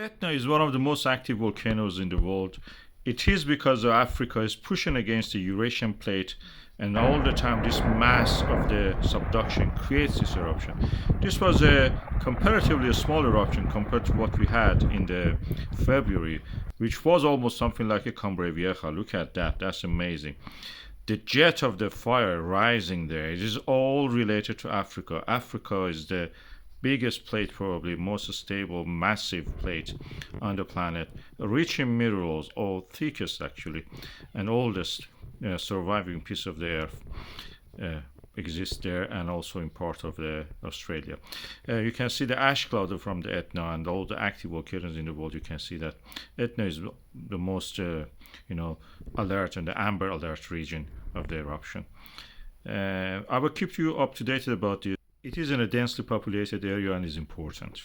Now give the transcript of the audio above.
Etna is one of the most active volcanoes in the world. It is because Africa is pushing against the Eurasian plate, and all the time this mass of the subduction creates this eruption. This was a comparatively small eruption compared to what we had in the February, which was almost something like a Cumbre Vieja. Look at that, that's amazing. The jet of the fire rising there, it is all related to Africa. Africa is the biggest plate, probably most stable, massive plate on the planet, rich in minerals, or thickest actually, and oldest surviving piece of the earth exists there, and also in part of the Australia. You can see the ash cloud from the Etna and all the active volcanoes in the world. You can see that Etna is the most alert and the amber alert region of the eruption. I will keep you up to date about this. It is in a densely populated area and is important.